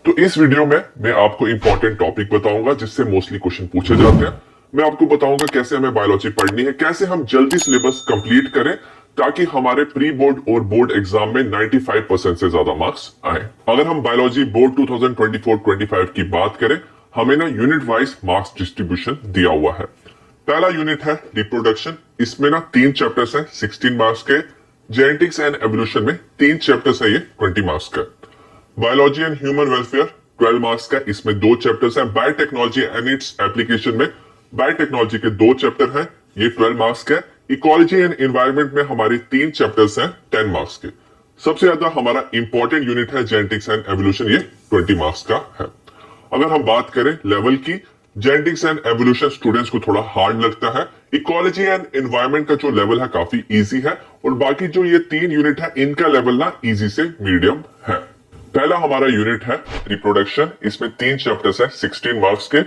तो इस वीडियो में मैं आपको इंपॉर्टेंट टॉपिक बताऊंगा जिससे मोस्टली क्वेश्चन पूछे जाते हैं। मैं आपको बताऊंगा कैसे हमें बायोलॉजी पढ़नी है, कैसे हम जल्दी सिलेबस कंप्लीट करें ताकि हमारे प्री बोर्ड और बोर्ड एग्जाम में 95% से ज्यादा मार्क्स आए। अगर हम बायोलॉजी बोर्ड 2024-25 की बात करें, हमें ना यूनिट वाइज मार्क्स डिस्ट्रीब्यूशन दिया हुआ है। पहला यूनिट है रिप्रोडक्शन। इसमें ना 3 चैप्टर्स हैं 16 मार्क्स के। जेनेटिक्स एंड एवोल्यूशन में 3 चैप्टर्स है, ये 20 मार्क्स का। Biology and human welfare 12 marks का, इसमें 2 चैप्टर्स हैं। बायोटेक्नोलॉजी एंड इट्स एप्लीकेशन में बायोटेक्नोलॉजी के 2 चैप्टर हैं, ये 12 मार्क्स का। इकोलॉजी एंड एनवायरमेंट में हमारी 3 चैप्टर्स हैं 10 मार्क्स के। सबसे ज्यादा हमारा इंपॉर्टेंट यूनिट है जेनेटिक्स एंड एवोल्यूशन, ये 20 मार्क्स का है। अगर हम बात करें लेवल की, जेनेटिक्स एंड एवोल्यूशन स्टूडेंट्स को थोड़ा हार्ड लगता है। इकोलॉजी एंड एनवायरमेंट का जो लेवल है काफी इजी है, और बाकी जो ये 3 यूनिट है इनका लेवल ना इजी से मीडियम है। पहला हमारा यूनिट है रिप्रोडक्शन। इसमें 3 चैप्टर्स है 16 मार्क्स के।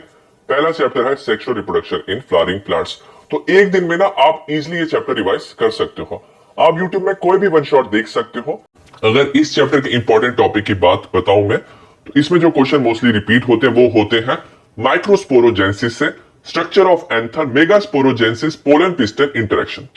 पहला चैप्टर है sexual reproduction in flowering plants. तो एक दिन में ना आप इजिली ये चैप्टर रिवाइज कर सकते हो। आप यूट्यूब में कोई भी वन शॉट देख सकते हो। अगर इस चैप्टर के इंपॉर्टेंट टॉपिक की बात बताऊं मैं, तो इसमें जो क्वेश्चन मोस्टली रिपीट होते हैं वो होते हैं माइक्रोस्पोरोजेंसिस से structure of anther, megasporogenesis, pollen pistil interaction,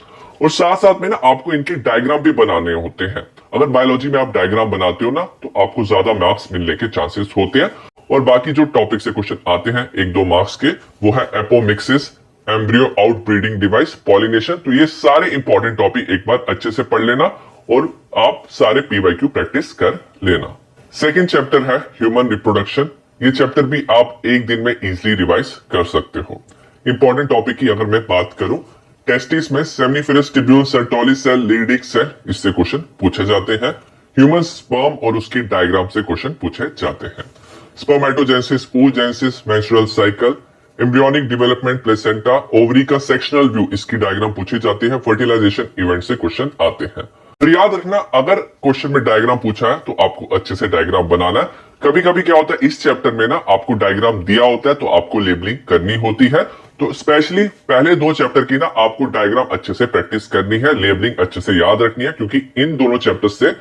और साथ साथ में ना आपको इनके डायग्राम भी बनाने होते हैं। अगर बायोलॉजी में आप डायग्राम बनाते हो ना तो आपको ज्यादा मार्क्स मिलने के चांसेस होते हैं। और बाकी जो टॉपिक से क्वेश्चन आते हैं 1-2 मार्क्स के, वो है apomixis, embryo outbreeding device, pollination. तो ये सारे इंपॉर्टेंट टॉपिक एक बार अच्छे से पढ़ लेना और आप सारे पीवाईक्यू प्रैक्टिस कर लेना। सेकेंड चैप्टर है ह्यूमन रिप्रोडक्शन। ये चैप्टर भी आप एक दिन में इजिली रिवाइज कर सकते हो। इंपॉर्टेंट टॉपिक की अगर मैं बात करूं, टेस्टिस में seminiferous tubule, Sertoli cell, Leydig cell, इससे क्वेश्चन पूछे जाते हैं। ह्यूमन स्पर्म और उसकी डायग्राम से क्वेश्चन पूछे जाते हैं। Spermatogenesis, oogenesis, menstrual cycle, embryonic development, placenta, ovary का सेक्शनल व्यू, इसकी डायग्राम पूछी जाती है। फर्टिलाइजेशन इवेंट से क्वेश्चन आते हैं। तो याद रखना, अगर क्वेश्चन में डायग्राम पूछा है तो आपको अच्छे से डायग्राम बनाना है। कभी कभी क्या होता है, इस चैप्टर में ना आपको डायग्राम दिया होता है तो आपको लेबलिंग करनी होती है। तो स्पेशली पहले 2 चैप्टर की ना आपको डायग्राम अच्छे से प्रैक्टिस करनी है, लेबलिंग अच्छे से याद रखनी है, क्योंकि इन दोनों चैप्टर से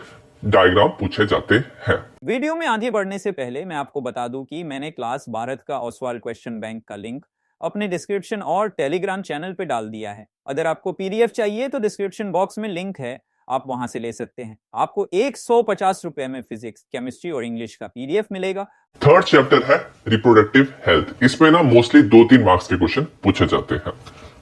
डायग्राम पूछे जाते हैं। वीडियो में आगे बढ़ने से पहले मैं आपको बता दूं कि मैंने क्लास भारत का ओसवाल क्वेश्चन बैंक का लिंक अपने डिस्क्रिप्शन और टेलीग्राम चैनल पे डाल दिया है। अगर आपको पीडीएफ चाहिए तो डिस्क्रिप्शन बॉक्स में लिंक है, आप वहां से ले सकते हैं। आपको 150 रुपए में फिजिक्स, केमिस्ट्री और इंग्लिश का पीडीएफ मिलेगा। थर्ड चैप्टर है रिप्रोडक्टिव हेल्थ। इसमें ना मोस्टली 2-3 मार्क्स के क्वेश्चन पूछे जाते हैं।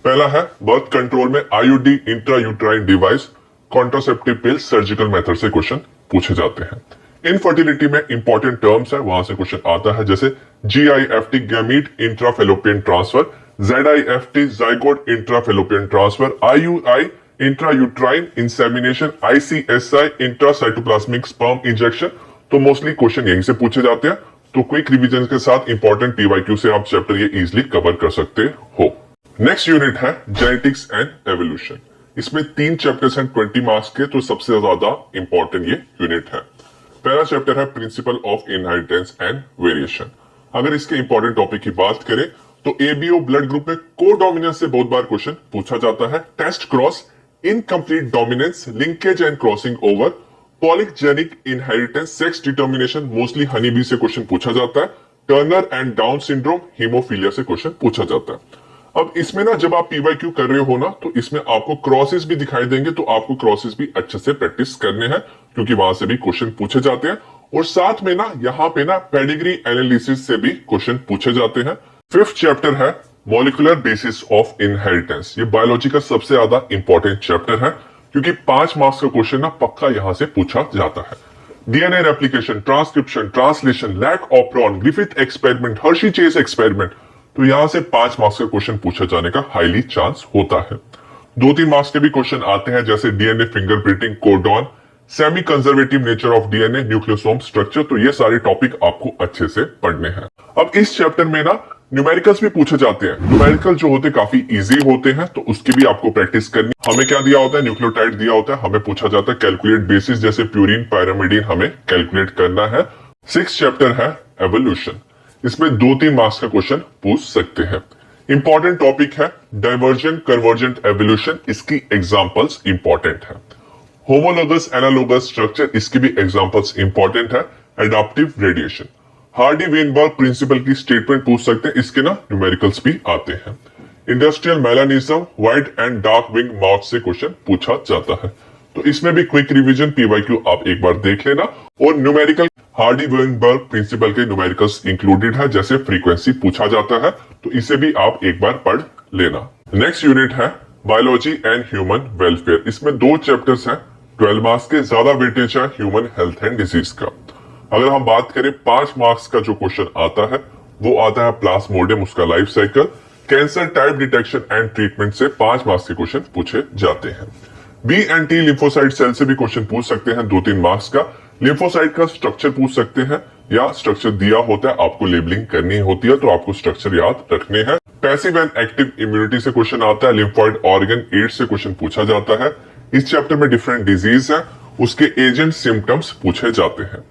पहला है बर्थ कंट्रोल में आईयूडी, इंट्रायूट्राइन डिवाइस, कॉन्ट्रासेप्टिव पिल, सर्जिकल मेथड से क्वेश्चन पूछे जाते हैं। इनफर्टिलिटी में इंपॉर्टेंट टर्म्स है, वहां से क्वेश्चन आता है, जैसे GIFT gamete intrafallopian transfer, ZIFT zygote intrafallopian transfer, IUI intrauterine insemination, ICSI intracytoplasmic sperm injection. तो मोस्टली क्वेश्चन यहीं से पूछे जाते हैं। तो क्विक रिवीजन के साथ इंपॉर्टेंट पीवाईक्यू से आप चैप्टर ये इजिली कवर कर सकते हो। नेक्स्ट यूनिट है जेनेटिक्स एंड एवोल्यूशन। इसमें 3 चैप्टर्स हैं 20 मार्क्स के, तो सबसे ज्यादा इंपॉर्टेंट ये यूनिट है। पहला चैप्टर है principle of inheritance and variation. अगर इसके इंपॉर्टेंट टॉपिक की बात करें तो एबीओ ब्लड ग्रुप में कोडोमिनेंस से बहुत बार क्वेश्चन पूछा जाता है। Test cross, incomplete dominance, linkage and crossing over, polygenic inheritance, sex determination, mostly honey bee से क्वेश्चन पूछा जाता है। Turner and Down syndrome, haemophilia से क्वेश्चन पूछा जाता है। अब इसमें ना जब आप पीवाईक्यू कर रहे हो ना, तो इसमें आपको क्रॉसेस भी दिखाई देंगे, तो आपको क्रॉसेस भी अच्छे से प्रैक्टिस करने हैं, क्योंकि वहां से भी क्वेश्चन पूछे जाते हैं। और साथ में ना यहाँ पे ना पेडिग्री एनालिसिस से भी क्वेश्चन पूछे जाते हैं। 5th चैप्टर है मॉलिक्यूलर बेसिस ऑफ इनहेरिटेंस। ये बायोलॉजी का सबसे ज्यादा इंपॉर्टेंट चैप्टर है, क्योंकि 5 मार्क्स का क्वेश्चन ना पक्का यहां से पूछा जाता है। DNA replication, transcription, translation, lac of operon, Griffith experiment, Hershey Chase experiment, तो यहां से 5 मार्क्स का क्वेश्चन पूछा जाने का हाईली चांस होता है। 2-3 मार्क्स के भी क्वेश्चन आते हैं, जैसे DNA fingerprinting, codon, semi conservative nature of DNA, nucleosome structure. तो ये सारे टॉपिक आपको अच्छे से पढ़ने हैं। अब इस चैप्टर में ना न्यूमेरिकल्स भी पूछे जाते हैं। न्यूमेरिकल जो होते काफी इजी होते हैं, तो उसकी भी आपको प्रैक्टिस करनी। हमें क्या दिया होता है, न्यूक्लियोटाइड दिया होता है, हमें पूछा जाता है कैलकुलेट बेसिस, जैसे प्यूरिन, पायरामिडीन हमें कैलकुलेट करना है। 6th चैप्टर है एवोल्यूशन। इसमें 2-3 मार्क्स का क्वेश्चन पूछ सकते हैं। इंपॉर्टेंट टॉपिक है डाइवर्जेंट कन्वर्जेंट एवोल्यूशन, इसकी एग्जांपल्स इंपॉर्टेंट है। होमोलोगस एनालोगस स्ट्रक्चर, इसकी भी एग्जांपल्स इंपॉर्टेंट है। Adaptive radiation, Hardy Weinberg principle की स्टेटमेंट पूछ सकते हैं, इसके ना न्यूमेरिकल्स भी आते हैं। Industrial melanism white and dark wing moth से क्वेश्चन पूछा जाता है, तो इसमें भी क्विक रिवीजन पीवाईक्यू आप एक बार देख लेना। और न्यूमेरिकल हार्डी वेनबर्ग प्रिंसिपल के न्यूमेरिकल्स इंक्लूडेड है, जैसे फ्रीक्वेंसी पूछा जाता है, तो इसे भी आप एक बार पढ़ लेना। नेक्स्ट यूनिट है बायोलॉजी एंड ह्यूमन वेलफेयर। इसमें 2 चैप्टर्स हैं, 12 मार्क्स के, ज्यादा वेटेज है ह्यूमन हेल्थ एंड डिजीज का। अगर हम बात करें 5 मार्क्स का जो क्वेश्चन आता है वो आता है प्लाज्मोडियम, उसका life cycle, cancer type detection and treatment से 5 मार्क्स के क्वेश्चन पूछे जाते हैं। B and T lymphocyte cell से भी क्वेश्चन पूछ सकते हैं 2-3 मार्क्स का। लिम्फोसाइट का स्ट्रक्चर पूछ सकते हैं, या स्ट्रक्चर दिया होता है, आपको लेबलिंग करनी होती है, तो आपको स्ट्रक्चर याद रखने हैं। पैसिव एंड एक्टिव इम्यूनिटी से क्वेश्चन आता है। लिम्फोइड ऑर्गन एड्स से क्वेश्चन पूछा जाता है। इस चैप्टर में डिफरेंट डिजीज है, उसके एजेंट सिम्टम्स पूछे जाते हैं।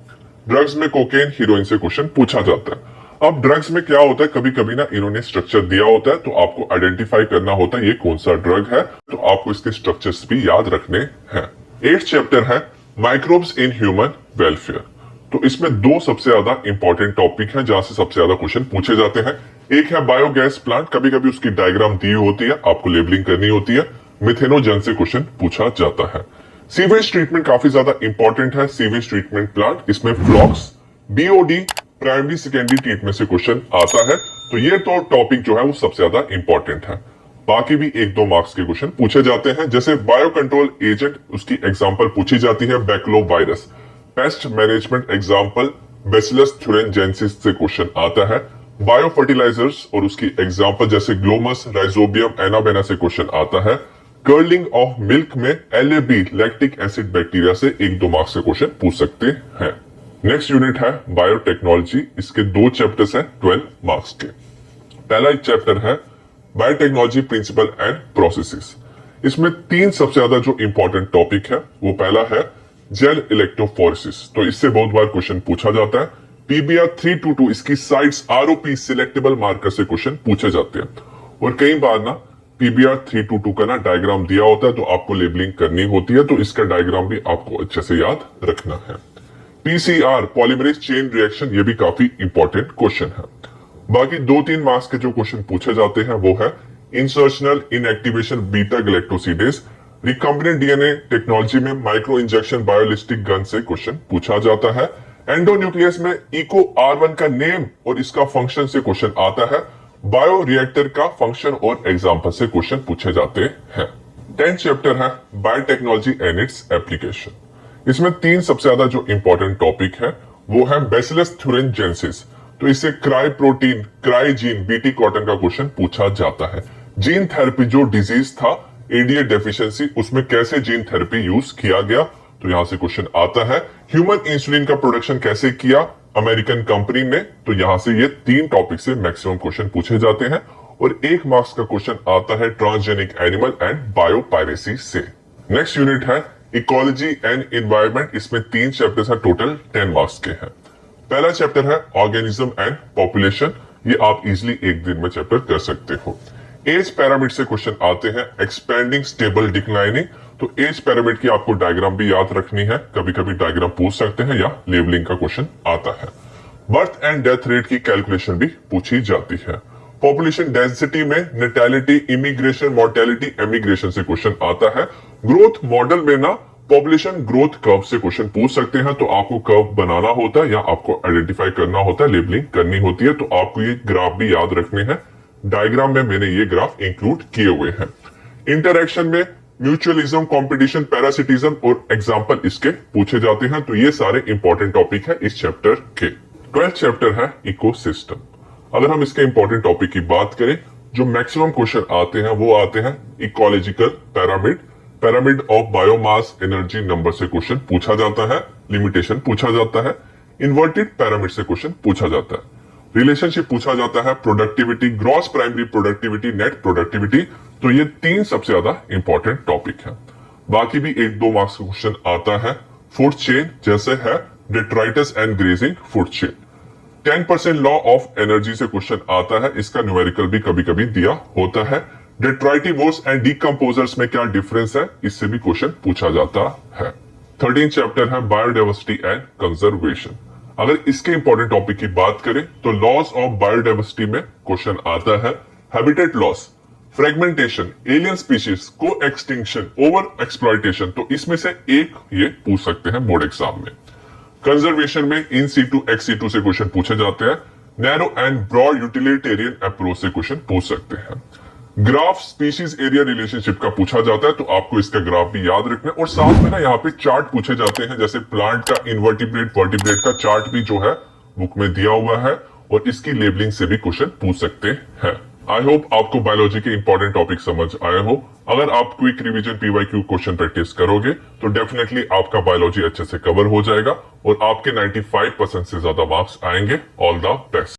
ड्रग्स में कोकेन हीरोइन से क्वेश्चन पूछा जाता है। अब ड्रग्स में क्या होता है, कभी कभी ना इन्होंने स्ट्रक्चर दिया होता है, तो आपको आइडेंटिफाई करना होता है ये कौन सा ड्रग है, तो आपको इसके स्ट्रक्चर्स भी याद रखने हैं। 8th चैप्टर है माइक्रोब्स इन ह्यूमन वेलफेयर। तो इसमें 2 सबसे ज्यादा इंपॉर्टेंट टॉपिक हैं जहां से सबसे ज्यादा क्वेश्चन पूछे जाते हैं। एक है बायोगैस प्लांट, कभी कभी उसकी डायग्राम दी होती है, आपको लेबलिंग करनी होती है। मिथेनोजन से क्वेश्चन पूछा जाता है। सीवेज ट्रीटमेंट काफी ज्यादा इंपॉर्टेंट है, सीवेज ट्रीटमेंट प्लांट, इसमें फ्लॉक्स, बीओडी, प्राइमरी सेकेंडरी ट्रीटमेंट से क्वेश्चन आता है। तो ये तो टॉपिक जो है वो सबसे ज्यादा इंपॉर्टेंट है। बाकी भी 1-2 मार्क्स के क्वेश्चन पूछे जाते हैं, जैसे बायो कंट्रोल एजेंट, उसकी एग्जांपल पूछी जाती है baculovirus. Pest management example Bacillus thuringiensis से क्वेश्चन आता है। बायो फर्टिलाइजर्स और उसकी एग्जांपल जैसे ग्लोमस, राइजोबियम, एनाबेना से क्वेश्चन आता है। कर्लिंग ऑफ मिल्क में LAB लैक्टिक एसिड बैक्टीरिया से 1-2 मार्क्स के क्वेश्चन पूछ सकते हैं। नेक्स्ट यूनिट है बायोटेक्नोलॉजी, इसके 2 चैप्टर्स हैं 12 मार्क्स के। पहला चैप्टर है बायोटेक्नोलॉजी प्रिंसिपल एंड प्रोसेसेस। इसमें 3 सबसे ज्यादा जो इंपॉर्टेंट टॉपिक है, वो पहला है जेल इलेक्ट्रोफोरेसिस, तो इससे बहुत बार क्वेश्चन पूछा जाता है। PBR 322 इसकी साइट्स ROP सिलेक्टेबल मार्कर से क्वेश्चन पूछे जाते हैं, और कई बार ना PBR 322 का ना डायग्राम दिया होता है, तो आपको लेबलिंग करनी होती है, तो इसका डायग्राम भी आपको अच्छे से याद रखना है। PCR पॉलीमरेज चेन रिएक्शन, ये भी काफी इंपॉर्टेंट क्वेश्चन है। बाकी 2-3 मार्क्स के जो क्वेश्चन पूछे जाते हैं वो है insertional inactivation beta galactosidase. Recombinant DNA technology में माइक्रो इंजेक्शन बायोलिस्टिक गन से क्वेश्चन पूछा जाता है। एंडोन्यूक्लियस में इको R1 का नेम और इसका फंक्शन से क्वेश्चन आता है। बायो रिएक्टर का फंक्शन और एग्जांपल से क्वेश्चन पूछे जाते हैं। 10th चैप्टर है बायोटेक्नोलॉजी एंड इट्स एप्लीकेशन। इसमें 3 सबसे ज्यादा जो इंपॉर्टेंट टॉपिक है वो है बैसिलस थुरिनजेंसिस, तो इससे cry protein, cry gene, BT cotton का क्वेश्चन पूछा जाता है। जीन थेरेपी जो डिजीज था ADA डेफिशिएंसी, उसमें कैसे जीन थेरेपी यूज किया गया, तो यहां से क्वेश्चन आता है। ह्यूमन इंसुलिन का प्रोडक्शन कैसे किया अमेरिकन कंपनी ने, तो यहां से ये 3 टॉपिक से मैक्सिमम क्वेश्चन पूछे जाते हैं। और 1 मार्क्स का क्वेश्चन आता है ट्रांसजेनिक एनिमल एंड बायोपायरेसी से। नेक्स्ट यूनिट है इकोलॉजी एंड एनवायरनमेंट, इसमें 3 चैप्टर्स हैं, टोटल 10 मार्क्स के हैं। पहला चैप्टर है ऑर्गेनिज्म एंड पॉपुलेशन, ये आप इजिली 1 दिन में चैप्टर कर सकते हो। एज पैरामिड से क्वेश्चन आते हैं, एक्सपेंडिंग, स्टेबल, डिक्लाइनिंग, तो एज पैरामिड की आपको डायग्राम भी याद रखनी है, कभी कभी डायग्राम पूछ सकते हैं, या लेबलिंग का क्वेश्चन आता है। बर्थ एंड डेथ रेट की कैलकुलेशन भी पूछी जाती है। पॉपुलेशन डेंसिटी में नेटैलिटी, इमिग्रेशन, मोर्टेलिटी, एमिग्रेशन से क्वेश्चन आता है। ग्रोथ मॉडल में ना पॉपुलेशन ग्रोथ कर्व से क्वेश्चन पूछ सकते हैं, तो आपको कर्व बनाना होता है या आपको आइडेंटिफाई करना होता है, लेबलिंग करनी होती है, तो आपको ये ग्राफ भी याद रखने हैं। डायग्राम में मैंने ये ग्राफ इंक्लूड किए हुए हैं। इंटरैक्शन में म्यूचुअलिज्म, कंपटीशन, पैरासिटिज्म और एग्जांपल इसके पूछे जाते हैं, तो ये सारे इंपॉर्टेंट टॉपिक है इस चैप्टर के। 12th चैप्टर है इकोसिस्टम। अगर हम इसके इंपॉर्टेंट टॉपिक की बात करें, जो मैक्सिमम क्वेश्चन आते हैं वो आते हैं ecological pyramid, pyramid of biomass energy number से क्वेश्चन पूछा जाता है। लिमिटेशन पूछा जाता है। इन्वर्टेड पिरामिड से क्वेश्चन पूछा जाता है। रिलेशनशिप पूछा जाता है। Productivity, gross primary productivity, net productivity, तो ये 3 सबसे ज्यादा इंपॉर्टेंट टॉपिक है। बाकी भी 1-2 मार्क्स का क्वेश्चन आता है। फूड चेन जैसे है detritus and grazing food chain. 10% law of energy से क्वेश्चन आता है, इसका न्यूमेरिकल भी कभी कभी दिया होता है। डेट्राइटिवोर्स एंड डीकंपोजर्स में क्या डिफरेंस है, इससे भी क्वेश्चन पूछा जाता है। 13th चैप्टर है बायोडाइवर्सिटी एंड कंजर्वेशन। अगर इसके इंपॉर्टेंट टॉपिक की बात करें तो लॉस ऑफ बायोडाइवर्सिटी में क्वेश्चन आता है habitat loss, fragmentation, alien species, को एक्सटिंक्शन, ओवर एक्सप्लॉयटेशन, तो इसमें से एक ये पूछ सकते हैं बोर्ड एग्जाम में। कंजर्वेशन में इन सीटू एक्स सीटू से क्वेश्चन पूछे जाते हैं। Narrow and broad utilitarian approach से क्वेश्चन पूछ सकते हैं। ग्राफ स्पीशीज एरिया रिलेशनशिप का पूछा जाता है, तो आपको इसका ग्राफ भी याद रखना है। और साथ में ना यहाँ पे चार्ट पूछे जाते हैं, जैसे प्लांट का इनवर्टिब्रेट वर्टिब्रेट का चार्ट भी जो है बुक में दिया हुआ है, और इसकी लेबलिंग से भी क्वेश्चन पूछ सकते हैं। आई होप आपको बायोलॉजी के इंपॉर्टेंट टॉपिक समझ आया हो। अगर आप quick revision PYQ question practice करोगे तो डेफिनेटली आपका बायोलॉजी अच्छे से कवर हो जाएगा और आपके 95% से ज्यादा मार्क्स आएंगे। All the best.